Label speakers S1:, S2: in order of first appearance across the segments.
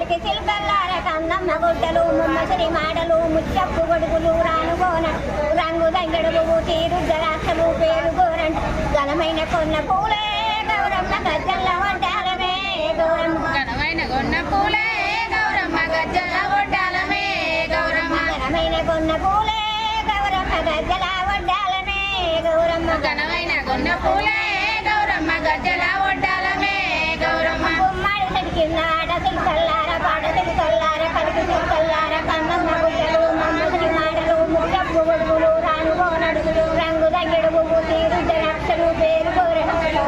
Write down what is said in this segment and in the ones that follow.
S1: కలికి చిల్కల్లార కన్నమ్మ గుడ్డలు ముమ్మసిరి మాడలు ముచ్చప్పు గొడుగులు రానుగోన రంగు దంగడులు తీరు జలాక్షలు పేరు గోరంట ఘనమైన కొన్న పూలే గౌరమ్మ గజ్జల్ల వడ్డాలమే గౌరమ్మ
S2: ఘనమైన కొన్న పూలే గౌరమ్మ గజ్జల వడ్డాలమే గౌరమ్మ
S1: ఘనమైన కొన్న పూలే గౌరమ్మ గజ్జల వడ్డాలమే గౌరమ్మ
S2: ఘనమైన కొన్న పూలే గౌరమ్మ గజ్జల వడ్డాలమే గౌరమ్మ
S1: గుమ్మడి చెట్టు కింద ఆట తిల్కల్లార పాట తిల్కల్లార కలికి తిల్కల్లార కన్నమ్మ గుడ్డలు మమ్మసిరి మాడలు ముచ్చప్పు గొడుగులు రానుగోనడుగులు రంగు దగ్గడు పువ్వు తీరు జలాక్షలు పేరు గోరె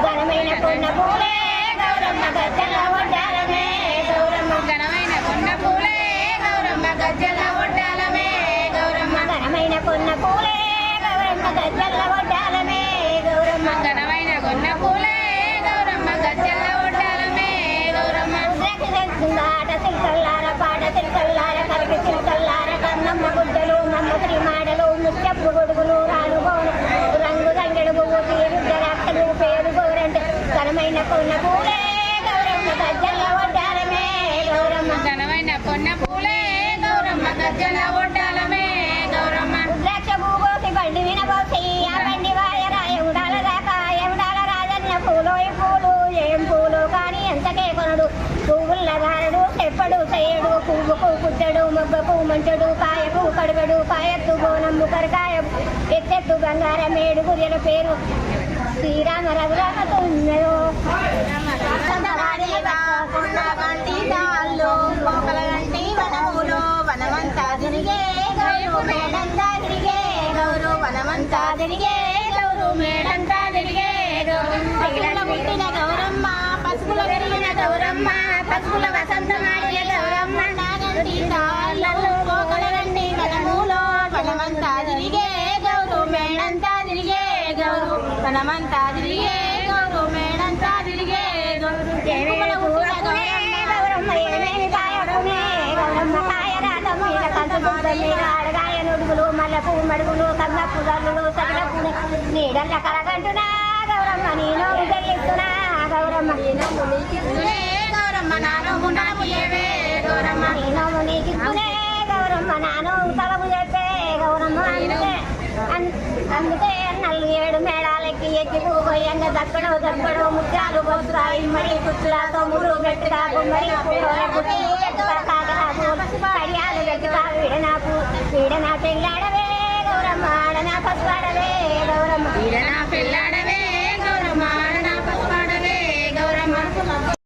S1: ఘనమైన కొన్న పూలే గౌరమ్మ గజ్జల వడ్డాలమే గౌరమ్మ
S2: ఘనమైన కొన్న పూలే గౌరమ్మ గజ్జల వడ్డాలమే గౌరమ్మ
S1: ఘనమైన కొన్న పూలే గౌరమ్మ గజ్జల వడ్డాలమే గౌరమ్మ
S2: ఘనమైన కొన్న పూలే గౌరమ్మ గజ్జల వడ్డాలమే గౌరమ్మ
S1: ఆట తిల్కల్లార పాట తిల్కల్లార కలికి తిల్కల్లార కన్నమ్మ గుడ్డలు మమ్మసిరి మాడలు ముచ్చప్పు గొడుగులు రానుగోను రంగు దంగడు పువ్వు తీరు జలాక్షలు పేరు గోరంటే ఘనమైన కొన్న పూలే గౌరమ్మ గజ్జల వడ్డాలమే గౌరమ్మ
S2: ఘనమైన కొన్న పూలే గౌరమ్మ గజ్జల వడ్డాలమే గౌరమ్మ
S1: రుద్రాక్ష భూగోసి బండి వినబోసి ఆ బండి వాయరాయ ఉండాల దాకా ఉండాల రాజన్న పూలోయి పూలు ఏం పూలు కానీ ఎంతకే కొనడు పువ్వుల దారడు చెప్పడు చేయడు పువ్వుకు కుట్టడు మొగ్గకు మంచడు కాయకు కడగడు కాయత్తు బోనమ్ము కరకాయ ఎత్తెత్తు బంగారం ఏడు గురియల పేరు శ్రీరామ రఘురామతున్నదో
S2: వనమంతా తిరిగే గౌరు మేడంతా తిరిగే గౌరు వనమంతా తిరిగే గౌరు మేడంతా తిరిగే గౌరు పసుపుల పుట్టిన గౌరమ్మ పసుపుల పెరిగిన గౌరమ్మ పసుపుల వసంతమాడియ గౌరమ్మ నాగంటి తాళ్ళలో పోకలగండి వనములో వనమంతా తిరిగే గౌరు మేడంతా తిరిగే గౌరు వనమంతా తిరిగే గౌరు మేడంతా తిరిగే గౌరు పువ్వుల పుట్టిన
S1: గౌరమ్మ ఏమేమి కాయకునే గౌరమ్మ కాయ రాత మీద కంచుకుంట మీద అడగాయ నుడుగులు మల్లెపు మడుగులు కన్నపు గల్లులు సగలపు నీడల్ల కలగంటున్నా గౌరమ్మ నేను చెల్లిస్తున్నా గౌరమ్మ
S2: గౌరమ్మ నానో గుండము ఏవే గౌరమ్మ
S1: నేను నీకిస్తునే గౌరమ్మ నాను తలపు చెప్పే గౌరమ్మ అందుకే నల్లు 7 మేడాలెక్కి ఎక్కి పోయంగా దక్కడో ముత్యాలు బొత్తురాయి మరి కుచ్చులా తొమ్ములు గట్టిగా గుమ్మడి పూల పుట్టి కడియాలు గట్టిగా వీడనా పెళ్ళాడవే గౌరమ్మ ఆడనా పసుపాడవే గౌరమ్మ
S2: వీడనా పెళ్ళాడవే